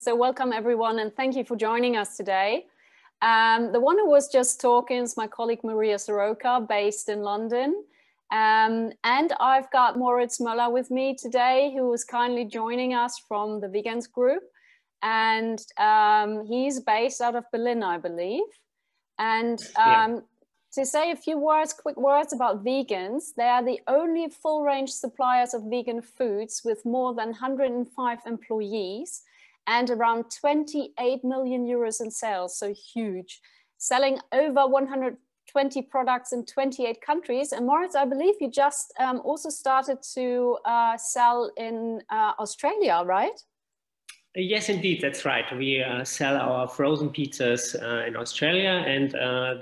So welcome everyone, and thank you for joining us today. The one who was just talking is my colleague Maria Soroka, based in London. And I've got Moritz Möller with me today, who is kindly joining us from the Veganz group. And he's based out of Berlin, I believe. And to say a few words, quick words about Veganz, they are the only full range suppliers of vegan foods with more than 105 employees and around 28 million euros in sales, so huge, selling over 120 products in 28 countries. And Moritz, I believe you just also started to sell in Australia, right? Yes, indeed, that's right. We sell our frozen pizzas in Australia, and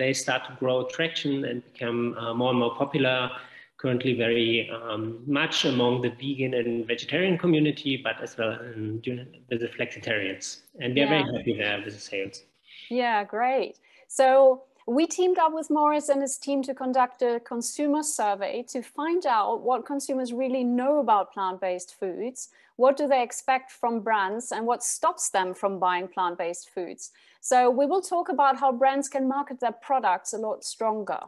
they start to grow traction and become more and more popular. Currently very much among the vegan and vegetarian community, but as well with the flexitarians. And we are very happy there with the sales. Yeah, great. So we teamed up with Moritz and his team to conduct a consumer survey to find out what consumers really know about plant-based foods, what do they expect from brands, and what stops them from buying plant-based foods. So we will talk about how brands can market their products a lot stronger.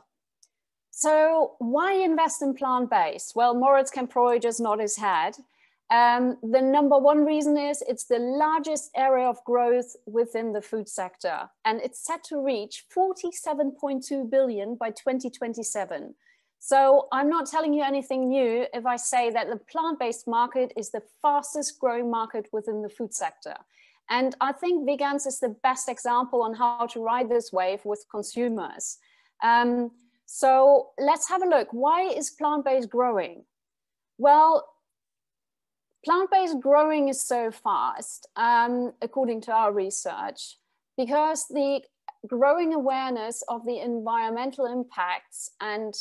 So why invest in plant-based? Well, Moritz can probably just nod his head. The number one reason is it's the largest area of growth within the food sector, and it's set to reach 47.2 billion by 2027. So I'm not telling you anything new if I say that the plant-based market is the fastest growing market within the food sector. And I think Veganz is the best example on how to ride this wave with consumers. So let's have a look. Why is plant-based growing? Well, plant-based growing is so fast, according to our research, because the growing awareness of the environmental impacts and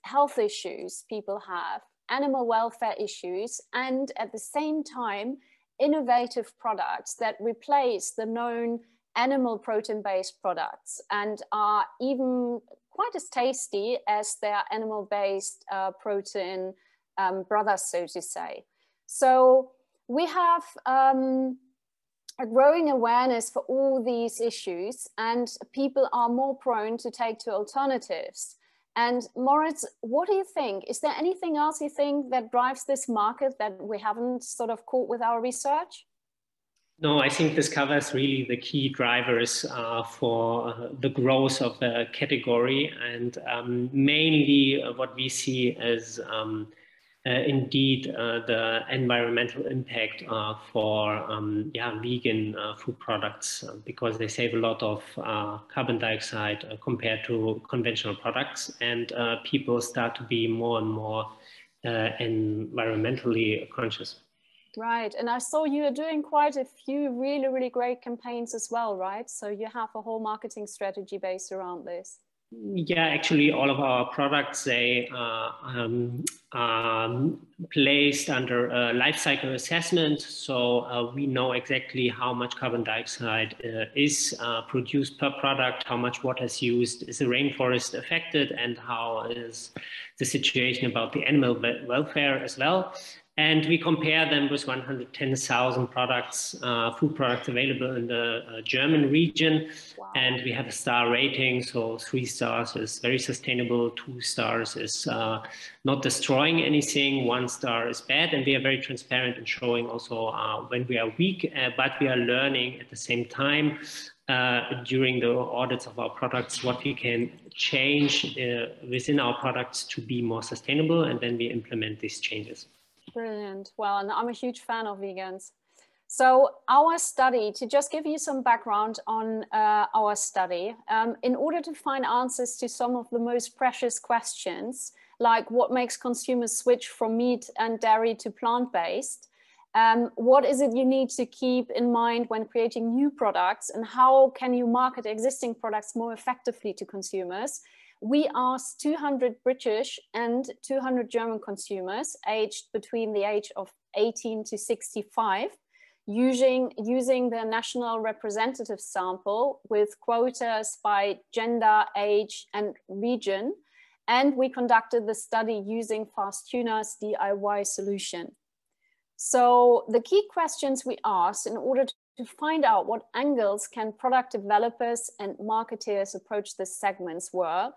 health issues people have, animal welfare issues, and at the same time, innovative products that replace the known animal protein-based products and are even quite as tasty as their animal-based protein brothers, so to say. So we have a growing awareness for all these issues, and people are more prone to take to alternatives. And Moritz, what do you think? Is there anything else you think that drives this market that we haven't sort of caught with our research? No, I think this covers really the key drivers for the growth of the category, and mainly what we see as indeed the environmental impact for vegan food products, because they save a lot of carbon dioxide compared to conventional products, and people start to be more and more environmentally conscious. Right, and I saw you are doing quite a few really, really great campaigns as well, right? So you have a whole marketing strategy based around this. Yeah, actually, all of our products, they are placed under a life cycle assessment. So we know exactly how much carbon dioxide is produced per product, how much water is used, is the rainforest affected, and how is the situation about the animal welfare as well. And we compare them with 110,000 products, food products available in the German region. Wow. And we have a star rating. So 3 stars is very sustainable, 2 stars is not destroying anything, 1 star is bad. And we are very transparent in showing also when we are weak, but we are learning at the same time during the audits of our products what we can change within our products to be more sustainable. And then we implement these changes. Brilliant. Well, and I'm a huge fan of Veganz. So our study, to just give you some background on our study, in order to find answers to some of the most precious questions, like what makes consumers switch from meat and dairy to plant-based, what is it you need to keep in mind when creating new products, and how can you market existing products more effectively to consumers? We asked 200 British and 200 German consumers aged between the age of 18 to 65, using the national representative sample with quotas by gender, age, and region. And we conducted the study using Fastuna's DIY solution. So the key questions we asked in order to find out what angles can product developers and marketeers approach the segments were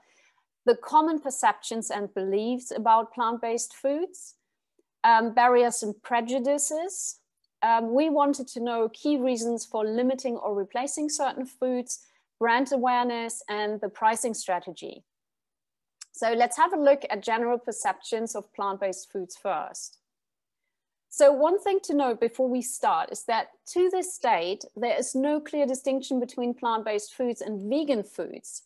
the common perceptions and beliefs about plant-based foods, barriers and prejudices. We wanted to know key reasons for limiting or replacing certain foods, brand awareness, and the pricing strategy. So let's have a look at general perceptions of plant-based foods first. So one thing to note before we start is that to this date, there is no clear distinction between plant-based foods and vegan foods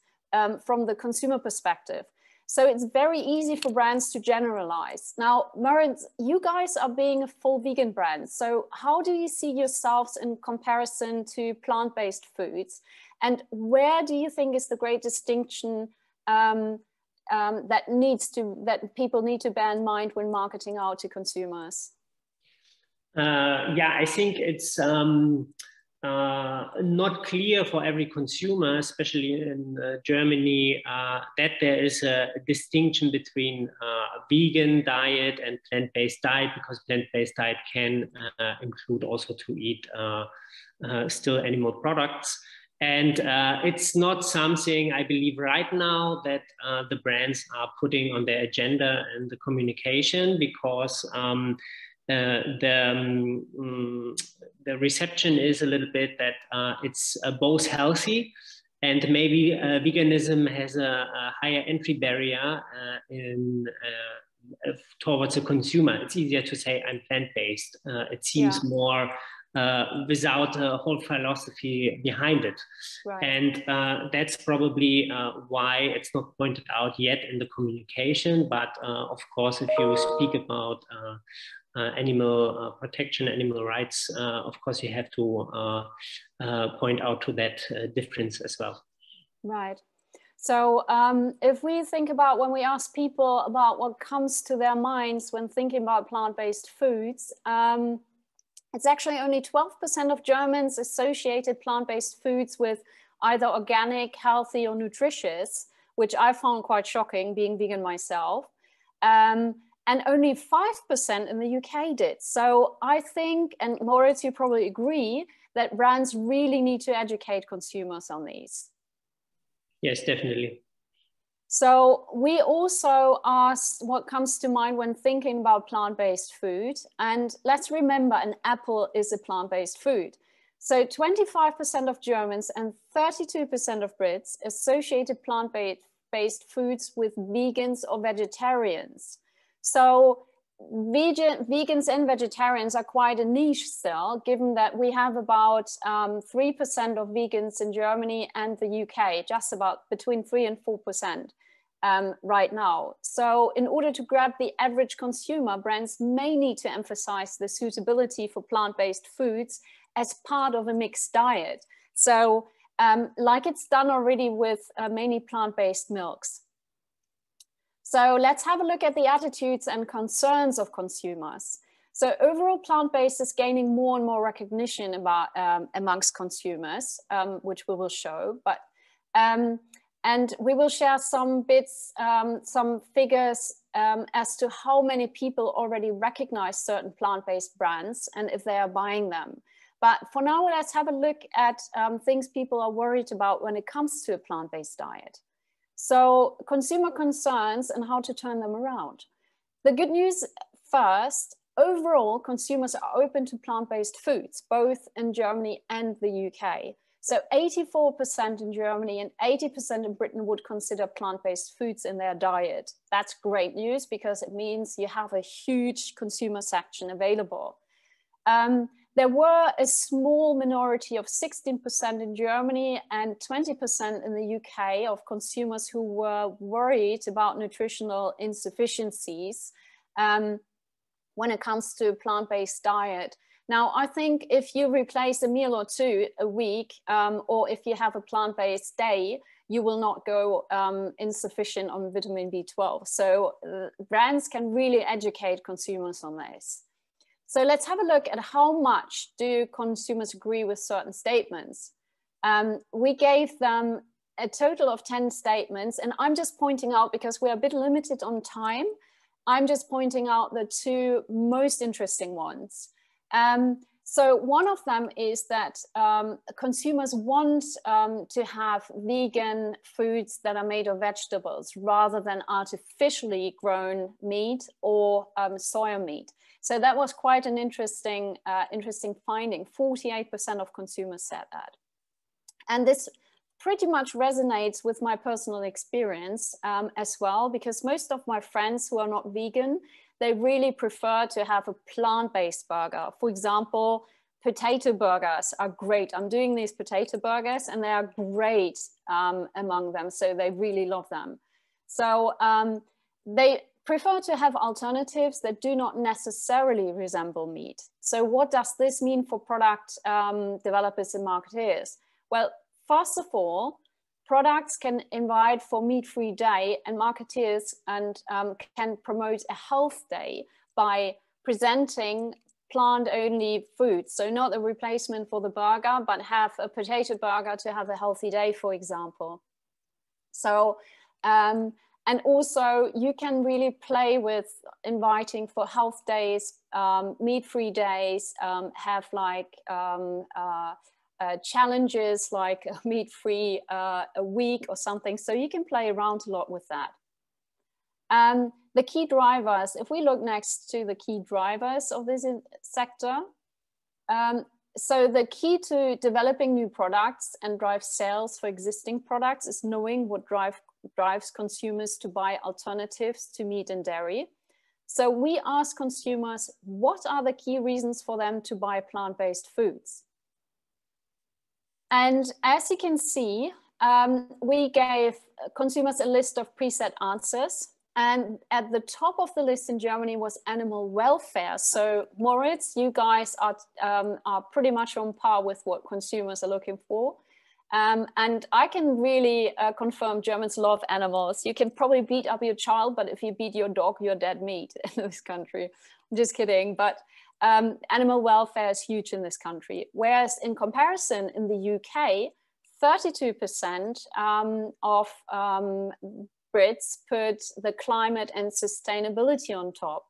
from the consumer perspective. So it's very easy for brands to generalize. Now, Moritz, you guys are being a full vegan brand. So how do you see yourselves in comparison to plant-based foods? And where do you think is the great distinction that people need to bear in mind when marketing out to consumers? Yeah, I think it's not clear for every consumer, especially in Germany, that there is a distinction between vegan diet and plant-based diet, because plant-based diet can include also to eat still animal products. And it's not something I believe right now that the brands are putting on their agenda and the communication, because the reception is a little bit that it's both healthy, and maybe veganism has a higher entry barrier towards the consumer. It's easier to say I'm plant-based. It seems more without a whole philosophy behind it. Right. And that's probably why it's not pointed out yet in the communication. But of course, if you speak about animal protection, animal rights, of course, you have to point out to that difference as well. Right. So if we think about when we ask people about what comes to their minds when thinking about plant-based foods, it's actually only 12% of Germans associated plant-based foods with either organic, healthy, or nutritious, which I found quite shocking, being vegan myself. And only 5% in the UK did. So I think, and Moritz, you probably agree, that brands really need to educate consumers on these. Yes, definitely. So we also asked what comes to mind when thinking about plant-based food. And let's remember, an apple is a plant-based food. So 25% of Germans and 32% of Brits associated plant-based foods with vegans or vegetarians. So vegans and vegetarians are quite a niche still, given that we have about 3% of vegans in Germany and the UK, just about between 3 and 4% right now. So in order to grab the average consumer, brands may need to emphasize the suitability for plant-based foods as part of a mixed diet. So like it's done already with mainly plant-based milks. So let's have a look at the attitudes and concerns of consumers. So overall, plant-based is gaining more and more recognition about, amongst consumers, which we will show. But and we will share some bits, some figures as to how many people already recognize certain plant-based brands and if they are buying them. But for now, let's have a look at things people are worried about when it comes to a plant-based diet. So consumer concerns and how to turn them around. The good news first, overall, consumers are open to plant-based foods, both in Germany and the UK. So 84% in Germany and 80% in Britain would consider plant-based foods in their diet. That's great news because it means you have a huge consumer section available. There were a small minority of 16% in Germany and 20% in the UK of consumers who were worried about nutritional insufficiencies when it comes to a plant-based diet. Now, I think if you replace a meal or two a week, or if you have a plant-based day, you will not go insufficient on vitamin B12. So brands can really educate consumers on this. So let's have a look at how much do consumers agree with certain statements. We gave them a total of 10 statements, and I'm just pointing out, because we're a bit limited on time, I'm just pointing out the two most interesting ones. So one of them is that consumers want to have vegan foods that are made of vegetables rather than artificially grown meat or soya meat. So that was quite an interesting finding. 48% of consumers said that. And this pretty much resonates with my personal experience as well, because most of my friends who are not vegan, they really prefer to have a plant-based burger. For example, potato burgers are great. I'm doing these potato burgers and they are great among them. So they really love them. So they prefer to have alternatives that do not necessarily resemble meat. So what does this mean for product developers and marketeers? Well, first of all, products can invite for meat-free day, and marketeers can promote a health day by presenting plant-only foods. So not a replacement for the burger, but have a potato burger to have a healthy day, for example. So, and also you can really play with inviting for health days, meat-free days, have like challenges like meat-free a week or something. So you can play around a lot with that. The key drivers, if we look next to the key drivers of this sector, so the key to developing new products and drive sales for existing products is knowing what drives consumers to buy alternatives to meat and dairy. So we ask consumers, what are the key reasons for them to buy plant-based foods? And as you can see, we gave consumers a list of preset answers. And at the top of the list in Germany was animal welfare. So Moritz, you guys are pretty much on par with what consumers are looking for. And I can really confirm Germans love animals. You can probably beat up your child, but if you beat your dog, you're dead meat in this country. I'm just kidding. But animal welfare is huge in this country. Whereas in comparison, in the UK, 32% of Brits put the climate and sustainability on top.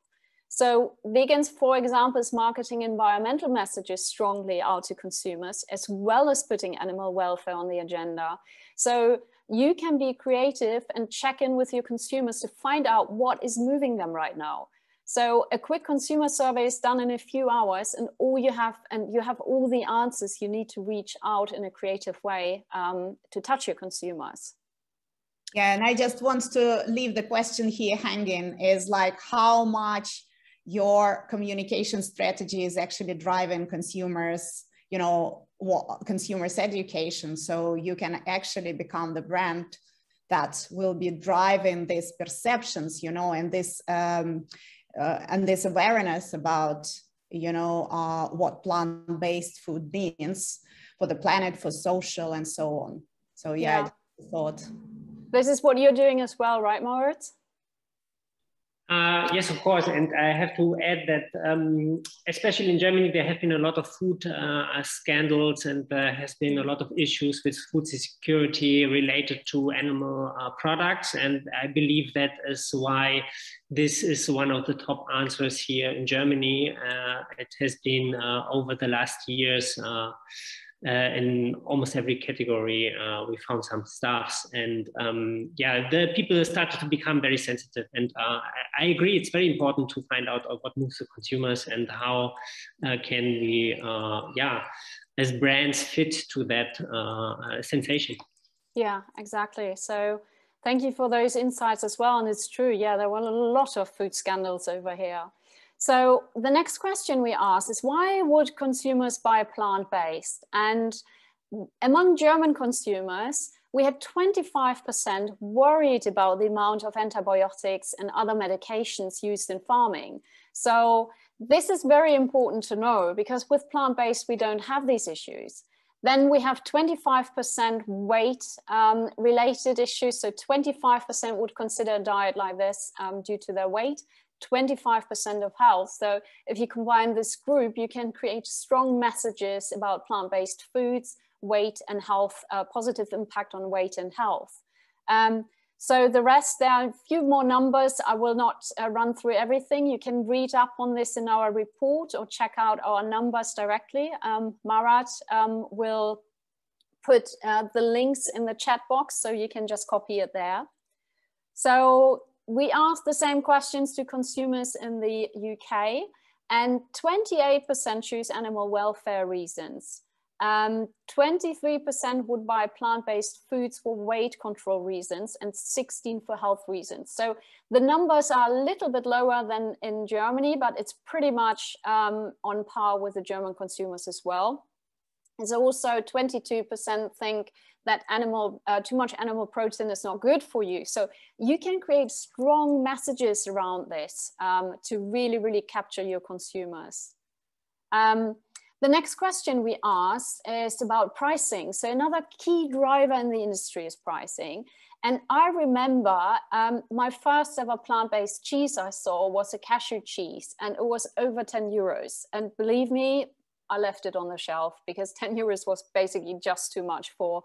So Veganz, for example, is marketing environmental messages strongly out to consumers, as well as putting animal welfare on the agenda. So you can be creative and check in with your consumers to find out what is moving them right now. So a quick consumer survey is done in a few hours, and you have all the answers you need to reach out in a creative way to touch your consumers. Yeah, and I just want to leave the question here hanging, is like how much your communication strategy is actually driving consumers, you know, consumers' education, so you can actually become the brand that will be driving these perceptions, you know, and this awareness about, you know, what plant-based food means for the planet, for social, and so on. So yeah, I thought. This is what you're doing as well, right, Moritz? Yes, of course. And I have to add that, especially in Germany, there have been a lot of food scandals, and there has been a lot of issues with food security related to animal products. And I believe that is why this is one of the top answers here in Germany. It has been over the last years, in almost every category, we found some stuffs, and yeah, the people started to become very sensitive. And I agree, it's very important to find out what moves the consumers and how can we, yeah, as brands fit to that sensation. Yeah, exactly. So thank you for those insights as well. And it's true, yeah, there were a lot of food scandals over here. So the next question we asked is, why would consumers buy plant-based? And among German consumers, we had 25% worried about the amount of antibiotics and other medications used in farming. So this is very important to know, because with plant-based, we don't have these issues. Then we have 25% weight related issues. So 25% would consider a diet like this due to their weight. 25% of health. So if you combine this group, you can create strong messages about plant-based foods, weight and health, positive impact on weight and health. So the rest, there are a few more numbers. I will not run through everything. You can read up on this in our report or check out our numbers directly. Marat will put the links in the chat box, so you can just copy it there. So we asked the same questions to consumers in the UK, and 28% choose animal welfare reasons. 23% would buy plant-based foods for weight control reasons and 16% for health reasons. So the numbers are a little bit lower than in Germany, but it's pretty much on par with the German consumers as well. There's also 22% think that too much animal protein is not good for you. So you can create strong messages around this to really, really capture your consumers. The next question we asked is about pricing. So another key driver in the industry is pricing. And I remember my first ever plant-based cheese I saw was a cashew cheese, and it was over 10 euros. And believe me, I left it on the shelf because 10 euros was basically just too much for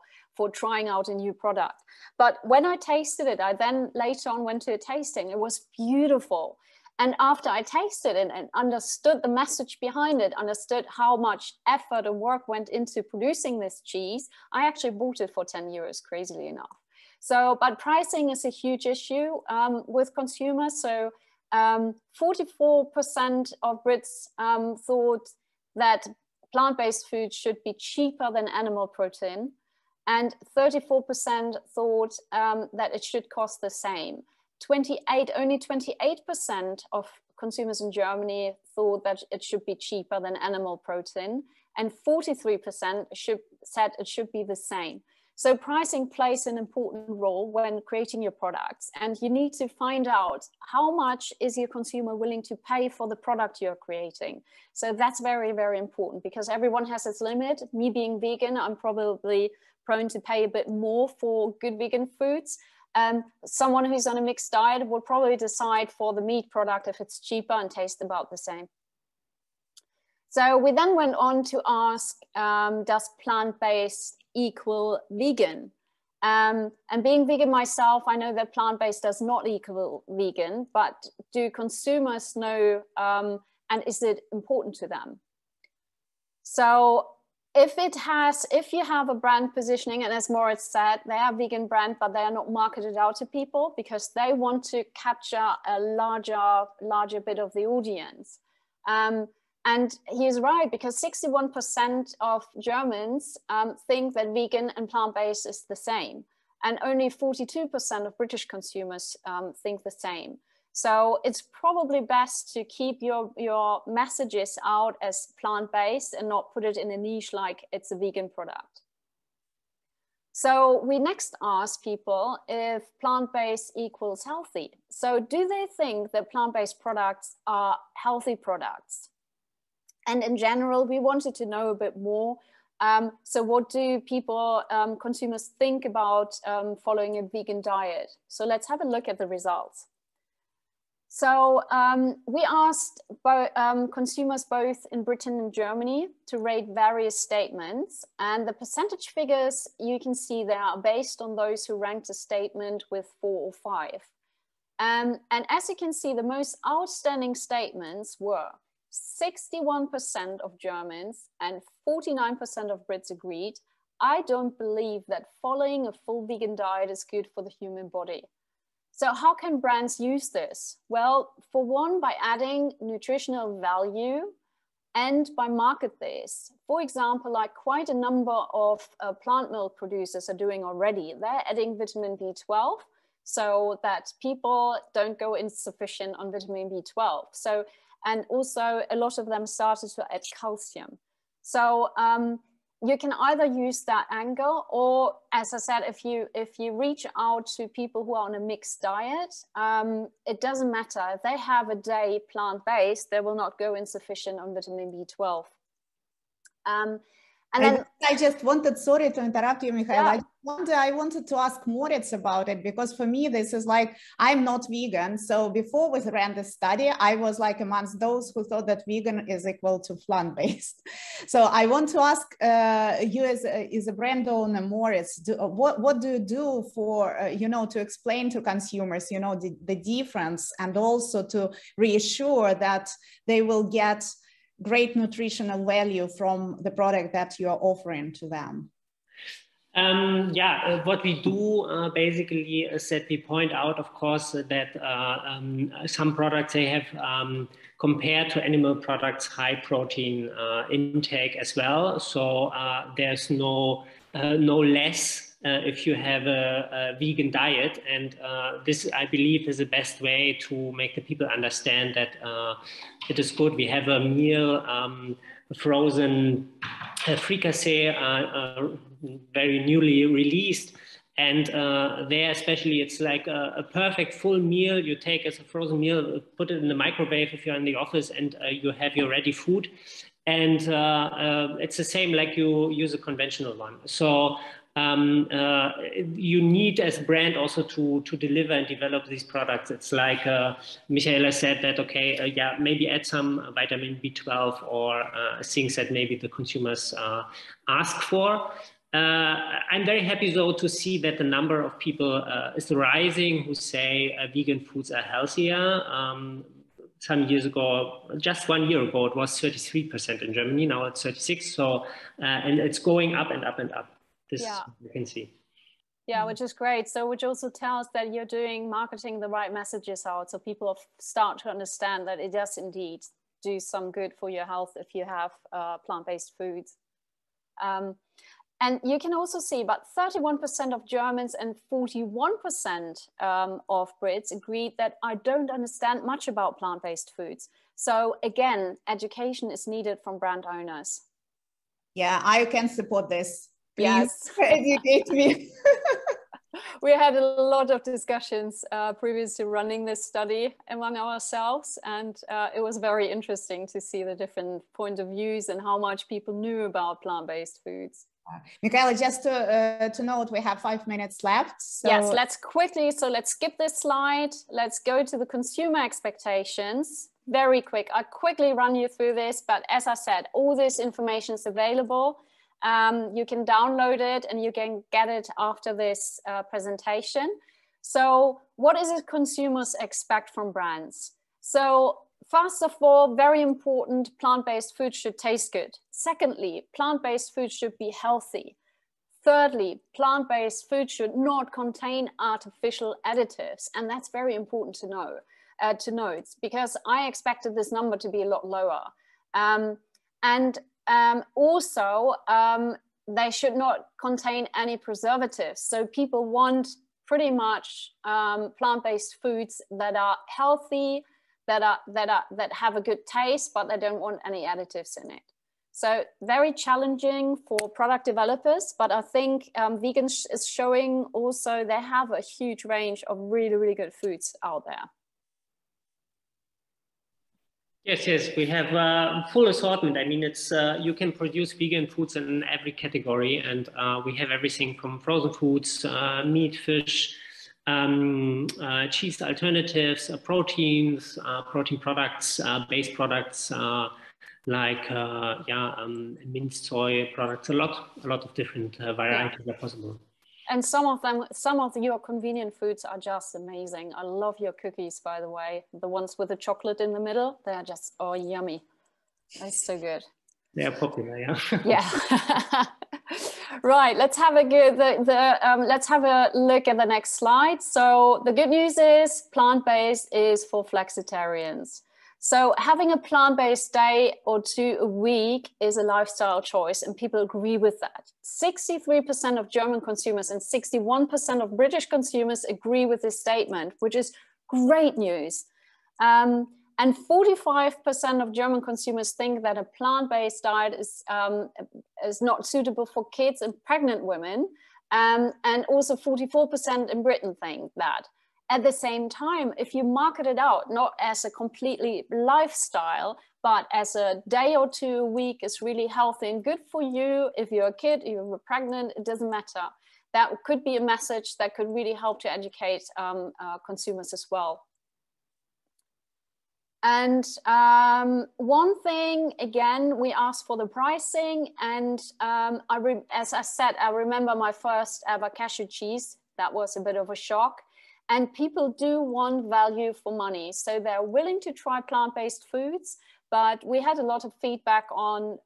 trying out a new product. But when I tasted it, I then later on went to a tasting. It was beautiful. And after I tasted it and understood the message behind it, understood how much effort and work went into producing this cheese, I actually bought it for 10 euros, crazily enough. So, but pricing is a huge issue with consumers. So 44% of Brits thought that plant-based food should be cheaper than animal protein, and 34% thought that it should cost the same. Only 28% of consumers in Germany thought that it should be cheaper than animal protein, and 43% said it should be the same. So pricing plays an important role when creating your products, and you need to find out how much is your consumer willing to pay for the product you're creating. So that's very, very important, because everyone has its limit. Me being vegan, I'm probably prone to pay a bit more for good vegan foods. Someone who's on a mixed diet will probably decide for the meat product if it's cheaper and tastes about the same. So we then went on to ask, does plant-based equal vegan? And being vegan myself, I know that plant-based does not equal vegan, but do consumers know, and is it important to them? So if you have a brand positioning, and as Moritz said, they are vegan brand, but they are not marketed out to people because they want to capture a larger bit of the audience. And he is right, because 61% of Germans think that vegan and plant-based is the same. And only 42% of British consumers think the same. So it's probably best to keep your messages out as plant-based and not put it in a niche like it's a vegan product. So we next ask people if plant-based equals healthy. So do they think that plant-based products are healthy products? And in general, we wanted to know a bit more. So what do people, consumers think about following a vegan diet? So let's have a look at the results. So we asked consumers both in Britain and Germany to rate various statements, and the percentage figures you can see there are based on those who ranked a statement with 4 or 5. And as you can see, the most outstanding statements were 61% of Germans and 49% of Brits agreed, I don't believe that following a full vegan diet is good for the human body. So how can brands use this? Well, for one, by adding nutritional value and by market this. For example, like quite a number of plant milk producers are doing already. They're adding vitamin B12 so that people don't go insufficient on vitamin B12. So, and also a lot of them started to add calcium. So you can either use that angle, or as I said, if you reach out to people who are on a mixed diet, it doesn't matter. If they have a day plant-based, they will not go insufficient on vitamin B12. And And then I just wanted, sorry to interrupt you, Michaela. Yeah. I wanted to ask Moritz about it, because for me, this is like, I'm not vegan. So before we ran the study, I was like amongst those who thought that vegan is equal to plant-based. So I want to ask you as a brand owner, Moritz, what do you do for, to explain to consumers, the difference, and also to reassure that they will get great nutritional value from the product that you are offering to them? What we do basically is that we point out, of course, that some products, they have, compared to animal products, high protein intake as well. So there's no less if you have a vegan diet. And this, I believe, is the best way to make the people understand that it is good. We have a meal, frozen fricassee, very newly released, and there especially it's like a perfect full meal you take as a frozen meal, put it in the microwave if you're in the office, and you have your ready food, and it's the same like you use a conventional one. So you need as a brand also to deliver and develop these products. It's like Michaela said that, okay, maybe add some vitamin B12 or things that maybe the consumers ask for. I'm very happy though to see that the number of people is rising who say vegan foods are healthier. Some years ago, just 1 year ago, it was 33% in Germany. Now it's 36%. So, and it's going up and up and up. This you can see. Yeah, which is great. So which also tells that you're doing marketing the right messages out, so people start to understand that it does indeed do some good for your health if you have plant-based foods. And you can also see about 31% of Germans and 41% of Brits agreed that I don't understand much about plant-based foods. So again, education is needed from brand owners. Yeah, I can support this. Please yes. educate me. We had a lot of discussions previous to running this study among ourselves, and it was very interesting to see the different point of views and how much people knew about plant-based foods. Michaela, just to note, we have 5 minutes left. So. Yes, let's skip this slide. Let's go to the consumer expectations. Very quick. I'll quickly run you through this, but as I said, all this information is available. You can download it and you can get it after this presentation. So what is it consumers expect from brands? So first of all, very important, plant-based food should taste good. Secondly, plant-based food should be healthy. Thirdly, plant-based food should not contain artificial additives. And that's very important to know, to note, because I expected this number to be a lot lower. Also, they should not contain any preservatives. So people want pretty much plant-based foods that are healthy, that have a good taste, but they don't want any additives in it. So very challenging for product developers, but I think Veganz is showing also they have a huge range of really, really good foods out there. Yes, we have full assortment. I mean, it's you can produce vegan foods in every category, and we have everything from frozen foods, meat, fish, cheese alternatives, proteins, protein products, based products like minced soy products. A lot of different varieties are possible. And some of your convenient foods are just amazing. I love your cookies, by the way. The ones with the chocolate in the middle, they are just, oh, yummy. That's so good. They are popular, yeah. Yeah. Right, let's have a look at the next slide. So the good news is plant-based is for flexitarians. So having a plant-based day or two a week is a lifestyle choice, and people agree with that. 63% of German consumers and 61% of British consumers agree with this statement, which is great news. And 45% of German consumers think that a plant-based diet is not suitable for kids and pregnant women. And also 44% in Britain think that. At the same time, if you market it out, not as a completely lifestyle, but as a day or two a week is really healthy and good for you. If you're a kid, if you're pregnant, it doesn't matter. That could be a message that could really help to educate consumers as well. And one thing, again, we asked for the pricing, and as I said, I remember my first ever cashew cheese. That was a bit of a shock. And people do want value for money. So they're willing to try plant-based foods, but we had a lot of feedback on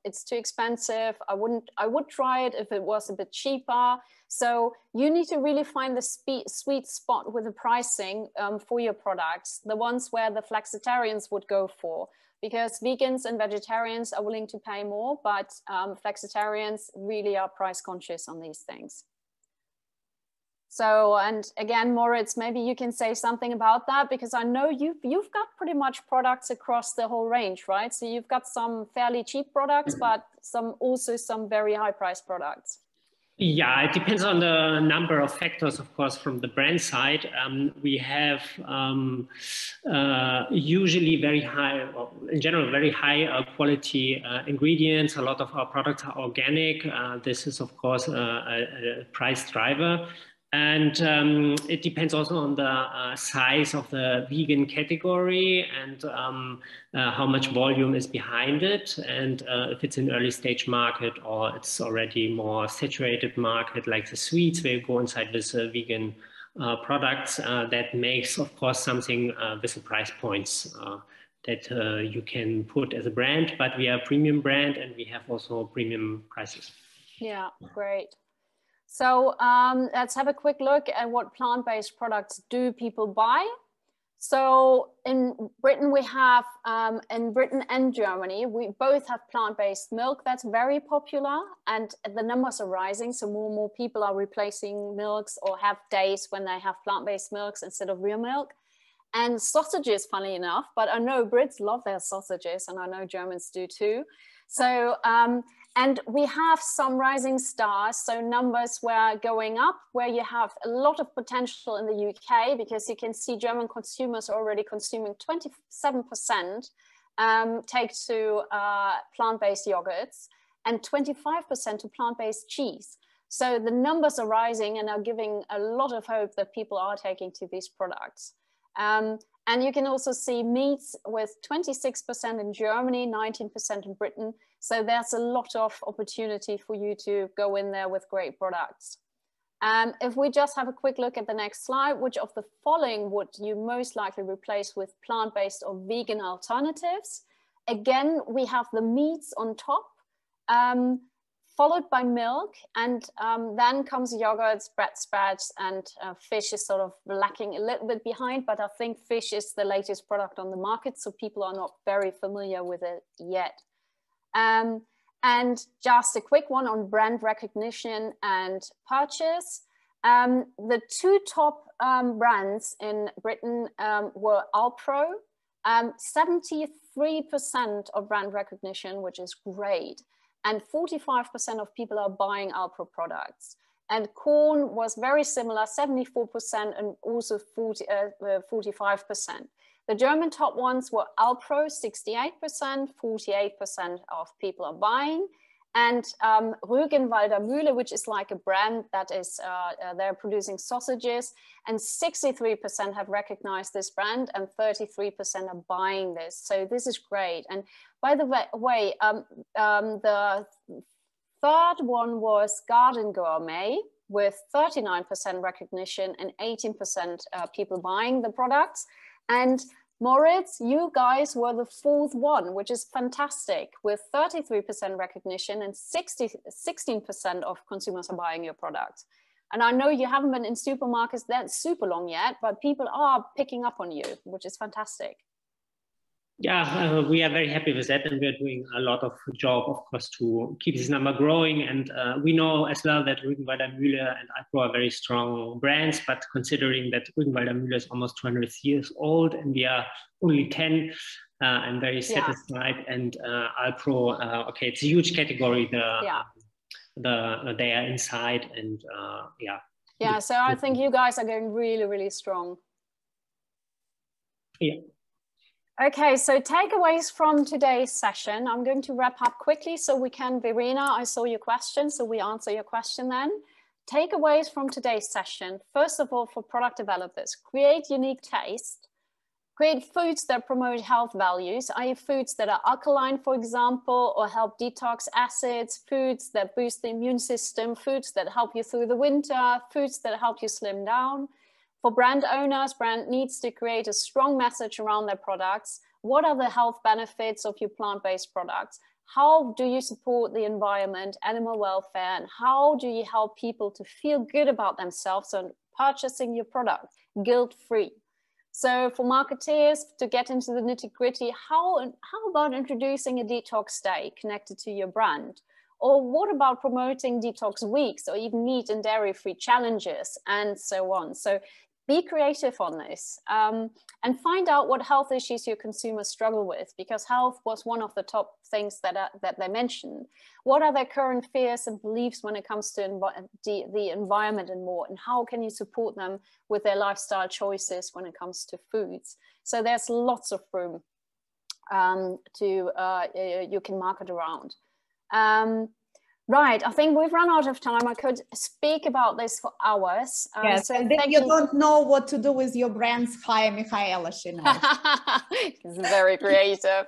it's too expensive. I would try it if it was a bit cheaper. So you need to really find the sweet spot with the pricing for your products, the ones where the flexitarians would go for, because vegans and vegetarians are willing to pay more, but flexitarians really are price conscious on these things. So, and again, Moritz, maybe you can say something about that, because I know you've got pretty much products across the whole range, right? So you've got some fairly cheap products, but also some very high price products. Yeah, it depends on the number of factors, of course, from the brand side. We have usually very high, or in general, very high quality ingredients. A lot of our products are organic. This is, of course, a price driver. And it depends also on the size of the vegan category and how much volume is behind it. And if it's an early stage market or it's already more saturated market, like the sweets, where you go inside with vegan products, that makes, of course, something with the price points that you can put as a brand. But we are a premium brand and we have also premium prices. Yeah, great. So let's have a quick look at what plant-based products do people buy. So in Britain, we have, in Britain and Germany, we both have plant-based milk. That's very popular and the numbers are rising. So more and more people are replacing milks or have days when they have plant-based milks instead of real milk. And sausages, funny enough, but I know Brits love their sausages and I know Germans do too. So, and we have some rising stars, so numbers were going up, where you have a lot of potential in the UK, because you can see German consumers are already consuming 27% take to plant-based yogurts and 25% to plant-based cheese. So the numbers are rising and are giving a lot of hope that people are taking to these products. And you can also see meats with 26% in Germany, 19% in Britain. So there's a lot of opportunity for you to go in there with great products. If we just have a quick look at the next slide, which of the following would you most likely replace with plant-based or vegan alternatives? Again, we have the meats on top, followed by milk, and then comes yogurts, bread spreads, and fish is sort of lacking a little bit behind, but I think fish is the latest product on the market, so people are not very familiar with it yet. And just a quick one on brand recognition and purchase. The two top brands in Britain were Alpro, 73% of brand recognition, which is great. And 45% of people are buying Alpro products. And corn was very similar, 74% and also 45%. The German top ones were Alpro, 68%, 48% of people are buying. And Rügenwalder Mühle, which is like a brand that is, they're producing sausages, and 63% have recognized this brand and 33% are buying this. So this is great. And by the way, the third one was Garden Gourmet with 39% recognition and 18% people buying the products. And Moritz, you guys were the fourth one, which is fantastic, with 33% recognition and 16% of consumers are buying your product. And I know you haven't been in supermarkets that super long yet, but people are picking up on you, which is fantastic. Yeah, we are very happy with that, and we are doing a lot of job, of course, to keep this number growing. And we know as well that Rügenwalder Mühle and Alpro are very strong brands, but considering that Rügenwalder Mühle is almost 200 years old and we are only 10, I'm very satisfied. And Alpro, okay, it's a huge category. They are inside, and yeah. So I think you guys are going really, really strong. Yeah. Okay, so takeaways from today's session. I'm going to wrap up quickly so we can, Verena, I saw your question, so we answer your question then. Takeaways from today's session. First of all, for product developers, create unique taste. Create foods that promote health values, i.e. foods that are alkaline, for example, or help detox acids, foods that boost the immune system, foods that help you through the winter, foods that help you slim down. For brand owners, brand needs to create a strong message around their products. What are the health benefits of your plant-based products? How do you support the environment, animal welfare, and how do you help people to feel good about themselves and purchasing your product, guilt-free? So for marketeers, to get into the nitty-gritty, how about introducing a detox day connected to your brand? Or what about promoting detox weeks or even meat and dairy-free challenges and so on? So be creative on this and find out what health issues your consumers struggle with, because health was one of the top things that they mentioned. What are their current fears and beliefs when it comes to the environment and more, and how can you support them with their lifestyle choices when it comes to foods? So there's lots of room you can market around. Right, I think we've run out of time. I could speak about this for hours. Yes, so and then you don't know what to do with your brands. Hi, Michaela. It's very creative.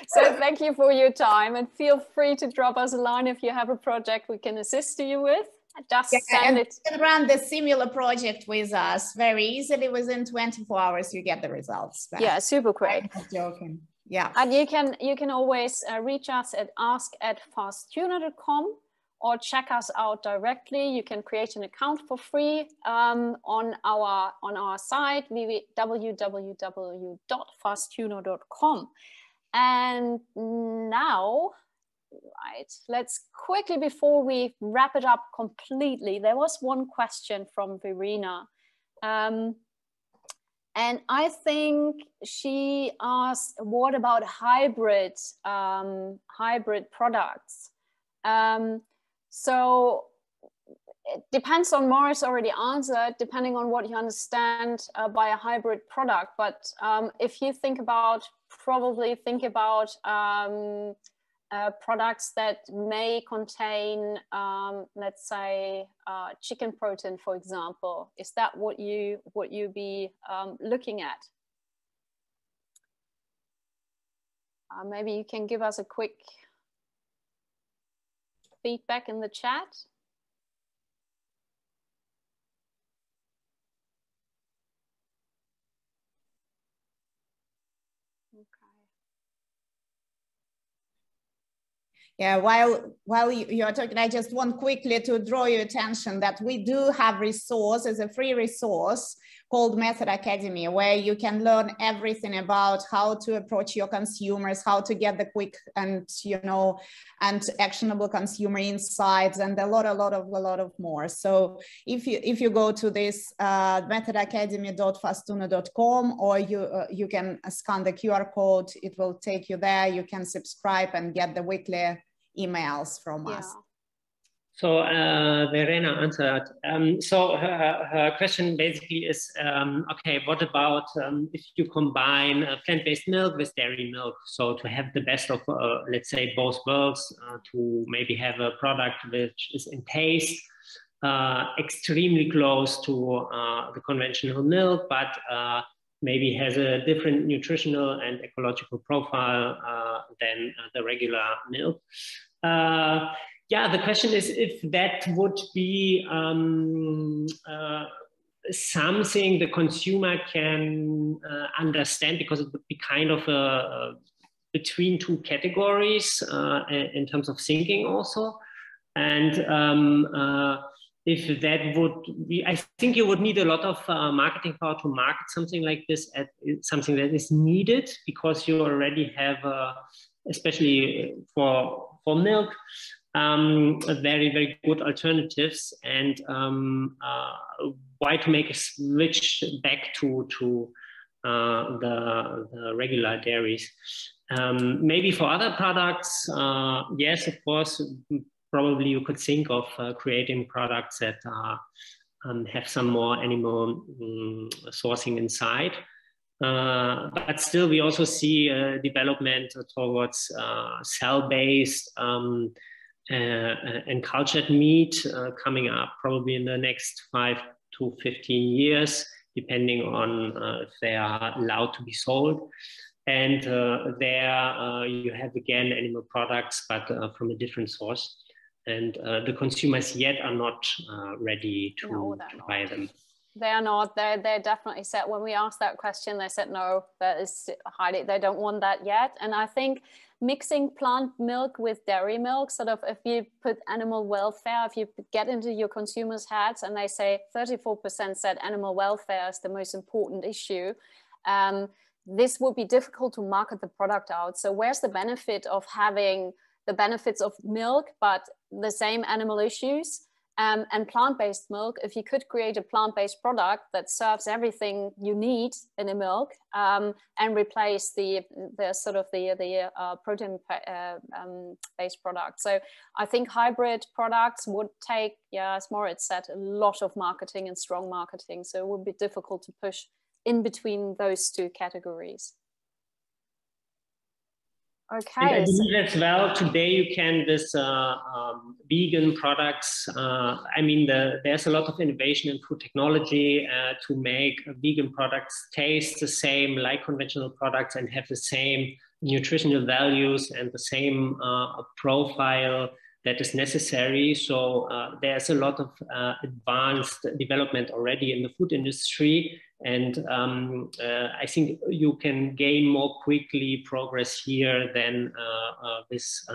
So thank you for your time, and feel free to drop us a line if you have a project we can assist you with. Just send it. You can run the similar project with us very easily. Within 24 hours, you get the results back. Yeah, super quick. I'm not joking. Yeah, and you can always reach us at ask@fastuna.com or check us out directly. You can create an account for free on our site www.fastuna.com. And now, right, let's quickly, before we wrap it up completely, there was one question from Verena. And I think she asked, what about hybrid products? So it depends on, Morris already answered, depending on what you understand by a hybrid product. But if you think about, probably think about products that may contain, let's say, chicken protein, for example. Is that what you be looking at? Maybe you can give us a quick feedback in the chat. Yeah, while you're talking, I just want quickly to draw your attention that we do have resources, a free resource called Method Academy, where you can learn everything about how to approach your consumers, how to get the quick and and actionable consumer insights, and a lot of more. So if you go to this methodacademy.fastuna.com, or you can scan the QR code, it will take you there. You can subscribe and get the weekly emails from us. So Verena answered. So her question basically is, okay, what about if you combine plant-based milk with dairy milk? So to have the best of, let's say, both worlds, to maybe have a product which is in taste extremely close to the conventional milk, but maybe has a different nutritional and ecological profile than the regular milk. Yeah, the question is if that would be something the consumer can understand, because it would be kind of a between two categories in terms of thinking also. And if that would be, I think you would need a lot of marketing power to market something like this at something that is needed, because you already have, especially for milk, very good alternatives, and why to make a switch back to the regular dairies. Maybe for other products, yes, of course, probably you could think of creating products that have some more animal sourcing inside. But still, we also see development towards cell-based and cultured meat coming up probably in the next 5 to 15 years, depending on if they are allowed to be sold. And there you have again animal products, but from a different source. And the consumers yet are not ready to buy them. They are not. They definitely said, when we asked that question, they said no, that is highly, they don't want that yet. And I think mixing plant milk with dairy milk, sort of, if you put animal welfare, if you get into your consumers' heads and they say 34% said animal welfare is the most important issue, this would be difficult to market the product out. So where's the benefit of having the benefits of milk, but the same animal issues? And plant-based milk, if you could create a plant-based product that serves everything you need in a milk, and replace the protein-based product. So I think hybrid products would take, as Moritz said, a lot of marketing and strong marketing. So it would be difficult to push in between those two categories. Okay. And I believe as well, today you can, this vegan products, I mean, there's a lot of innovation in food technology to make vegan products taste the same like conventional products and have the same nutritional values and the same profile that is necessary. So there's a lot of advanced development already in the food industry. And I think you can gain more quickly progress here than this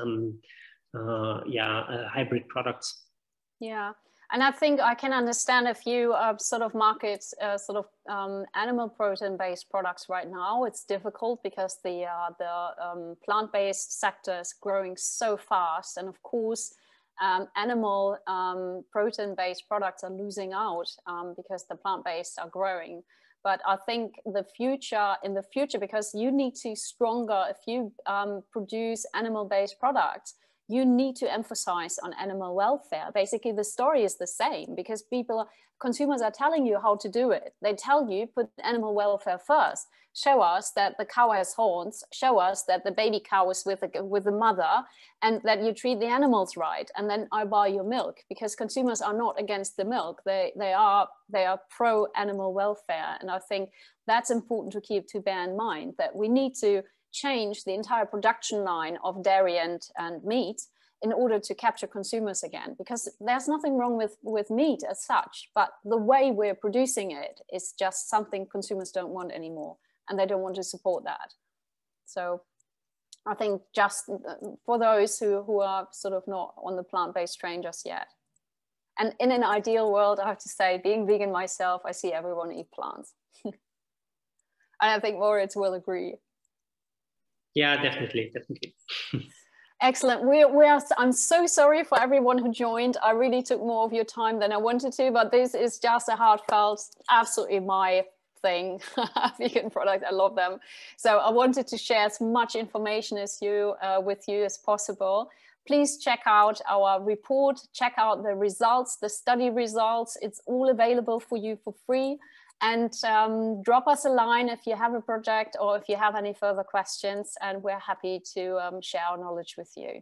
hybrid products. Yeah, and I think I can understand if you sort of market animal protein-based products right now, it's difficult because the plant-based sector is growing so fast, and of course animal protein-based products are losing out because the plant-based are growing. But I think in the future, because you need to stronger, if you produce animal-based products, you need to emphasize on animal welfare. Basically, the story is the same because consumers are telling you how to do it. They tell you, put animal welfare first. Show us that the cow has horns. Show us that the baby cow is with the mother, and that you treat the animals right. And then I buy your milk, because consumers are not against the milk. They are pro animal welfare. And I think that's important to bear in mind, that we need to change the entire production line of dairy and meat in order to capture consumers again, because there's nothing wrong with meat as such, but the way we're producing it is just something consumers don't want anymore, and they don't want to support that. So I think just for those who are sort of not on the plant-based train just yet. And in an ideal world, I have to say, being vegan myself, I see everyone eat plants. And I think Moritz will agree. Yeah, definitely. Excellent. I'm so sorry for everyone who joined. I really took more of your time than I wanted to, but this is just a heartfelt, absolutely my thing. Vegan product, I love them. So I wanted to share as much information with you as possible. Please check out our report, check out the results, the study results. It's all available for you for free. And drop us a line if you have a project or if you have any further questions, and we're happy to share our knowledge with you.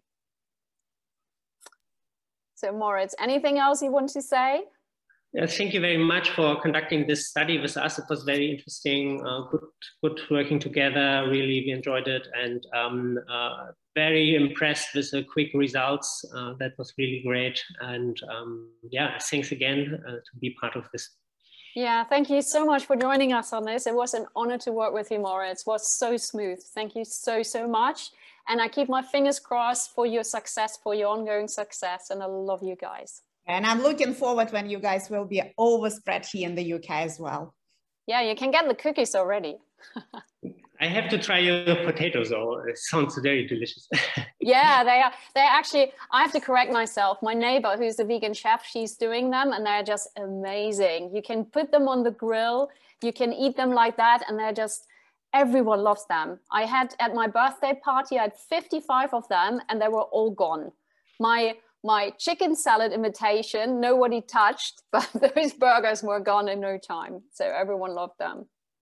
So Moritz, anything else you want to say? Thank you very much for conducting this study with us. It was very interesting, good working together. Really, we enjoyed it, and very impressed with the quick results. That was really great. And yeah, thanks again to be part of this. Yeah, thank you so much for joining us on this. It was an honor to work with you, Moritz. It was so smooth. Thank you so much. And I keep my fingers crossed for your success, for your ongoing success. And I love you guys. And I'm looking forward when you guys will be overspread here in the UK as well. Yeah, you can get the cookies already. I have to try your potatoes, though. It sounds very delicious. Yeah, they are. They're actually, I have to correct myself. My neighbor, who's a vegan chef, she's doing them, and they're just amazing. You can put them on the grill. You can eat them like that, and they're just, everyone loves them. I had, at my birthday party, I had 55 of them, and they were all gone. My chicken salad imitation, nobody touched, but those burgers were gone in no time. So everyone loved them.